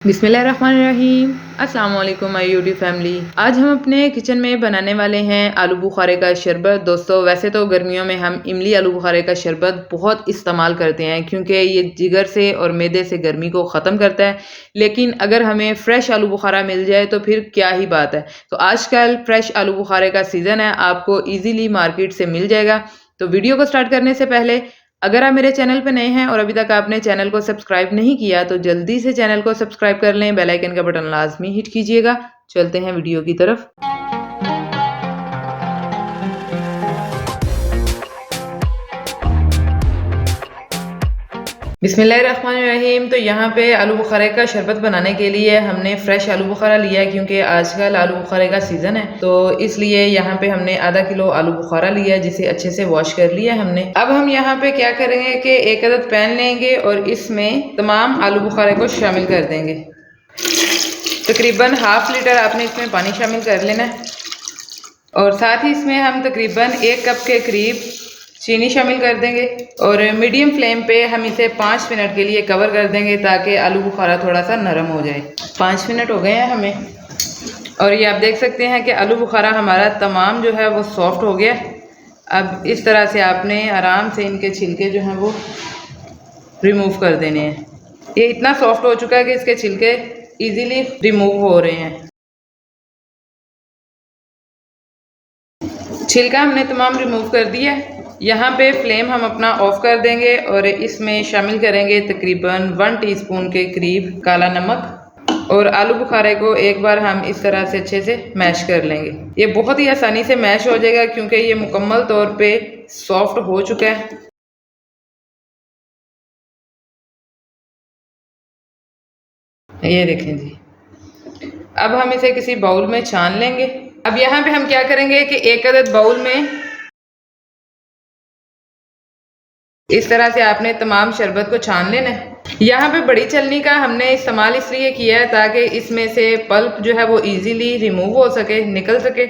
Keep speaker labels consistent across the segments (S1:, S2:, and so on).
S1: बिस्मिल्लाहिर्रहमानिर्रहीम। अस्सलाम वालेकुम माय यूट्यूब फैमिली। आज हम अपने किचन में बनाने वाले हैं आलू बुखारे का शरबत। दोस्तों, वैसे तो गर्मियों में हम इमली आलू बुखारे का शरबत बहुत इस्तेमाल करते हैं क्योंकि ये जिगर से और मैदे से गर्मी को ख़त्म करता है। लेकिन अगर हमें फ़्रेश आलू बुखारा मिल जाए तो फिर क्या ही बात है। तो आजकल फ़्रेश आलू बुखारे का सीज़न है, आपको ईज़िली मार्केट से मिल जाएगा। तो वीडियो को स्टार्ट करने से पहले अगर आप मेरे चैनल पर नए हैं और अभी तक आपने चैनल को सब्सक्राइब नहीं किया तो जल्दी से चैनल को सब्सक्राइब कर लें, बेल आइकन का बटन लाजमी हिट कीजिएगा। चलते हैं वीडियो की तरफ। बिस्मिल्लाहिर्रहमानिर्रहीम। तो यहाँ पे आलू बुखारे का शरबत बनाने के लिए हमने फ्रेश आलू बुखारा लिया है क्योंकि आजकल आलू बुखारे का सीज़न है, तो इसलिए यहाँ पे हमने आधा किलो आलू बुखारा लिया है जिसे अच्छे से वॉश कर लिया हमने। अब हम यहाँ पे क्या करेंगे कि एक अदद पैन लेंगे और इसमें तमाम आलू बुखारे को शामिल कर देंगे। तकरीबन हाफ लीटर आपने इसमें पानी शामिल कर लेना है और साथ ही इसमें हम तकरीबन 1 कप के करीब चीनी शामिल कर देंगे और मीडियम फ्लेम पे हम इसे 5 मिनट के लिए कवर कर देंगे ताकि आलू बुखारा थोड़ा सा नरम हो जाए। 5 मिनट हो गए हैं हमें और ये आप देख सकते हैं कि आलू बुखारा हमारा तमाम जो है वो सॉफ्ट हो गया। अब इस तरह से आपने आराम से इनके छिलके जो हैं वो रिमूव कर देने हैं। ये इतना सॉफ्ट हो चुका है कि इसके छिलके ईजीली रिमूव हो रहे हैं। छिलका हमने तमाम रिमूव कर दिया। यहाँ पे फ्लेम हम अपना ऑफ कर देंगे और इसमें शामिल करेंगे तकरीबन 1 टीस्पून के करीब काला नमक और आलू बुखारे को एक बार हम इस तरह से अच्छे से मैश कर लेंगे। ये बहुत ही आसानी से मैश हो जाएगा क्योंकि ये मुकम्मल तौर पे सॉफ्ट हो चुका है। ये देखें जी। अब हम इसे किसी बाउल में छान लेंगे। अब यहाँ पे हम क्या करेंगे कि एक अदद बाउल में इस तरह से आपने तमाम शरबत को छान लेना है। यहाँ पे बड़ी छलनी का हमने इस्तेमाल इसलिए किया है ताकि इसमें से पल्प जो है वो इजीली रिमूव हो सके, निकल सके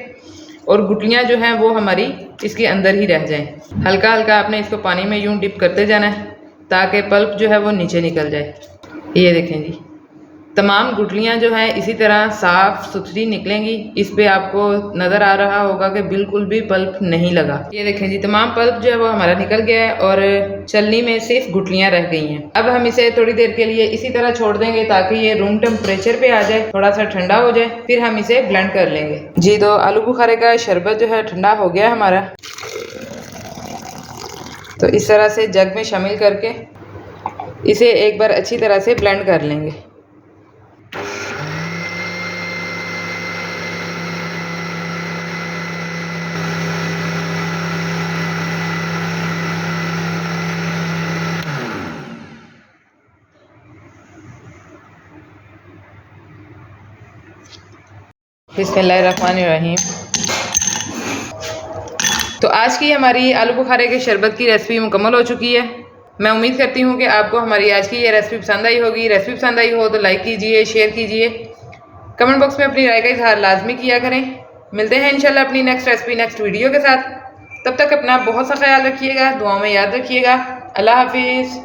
S1: और गुठलियाँ जो हैं वो हमारी इसके अंदर ही रह जाएं। हल्का हल्का आपने इसको पानी में यूं डिप करते जाना है ताकि पल्प जो है वो नीचे निकल जाए। ये देखें जी, तमाम गुठलियाँ जो हैं इसी तरह साफ़ सुथरी निकलेंगी। इस पे आपको नज़र आ रहा होगा कि बिल्कुल भी पल्प नहीं लगा। ये देखें जी, तमाम पल्प जो है वो हमारा निकल गया है और छलनी में सिर्फ गुठलियाँ रह गई हैं। अब हम इसे थोड़ी देर के लिए इसी तरह छोड़ देंगे ताकि ये रूम टेम्परेचर पे आ जाए, थोड़ा सा ठंडा हो जाए, फिर हम इसे ब्लेंड कर लेंगे। जी, तो आलू बुखारे का शरबत जो है ठंडा हो गया हमारा। तो इस तरह से जग में शामिल करके इसे एक बार अच्छी तरह से ब्लेंड कर लेंगे। बिस्मिल्लाहिर्रहमानिर्रहीम। तो आज की हमारी आलू बुखारे के शरबत की रेसिपी मुकम्मल हो चुकी है। मैं उम्मीद करती हूँ कि आपको हमारी आज की ये रेसिपी पसंद आई होगी। रेसिपी पसंद आई हो तो लाइक कीजिए, शेयर कीजिए, कमेंट बॉक्स में अपनी राय का इजहार लाजमी किया करें। मिलते हैं इंशाल्लाह अपनी नेक्स्ट रेसिपी नेक्स्ट वीडियो के साथ। तब तक अपना बहुत सा ख्याल रखिएगा, दुआओं में याद रखिएगा। अल्लाह हाफिज़।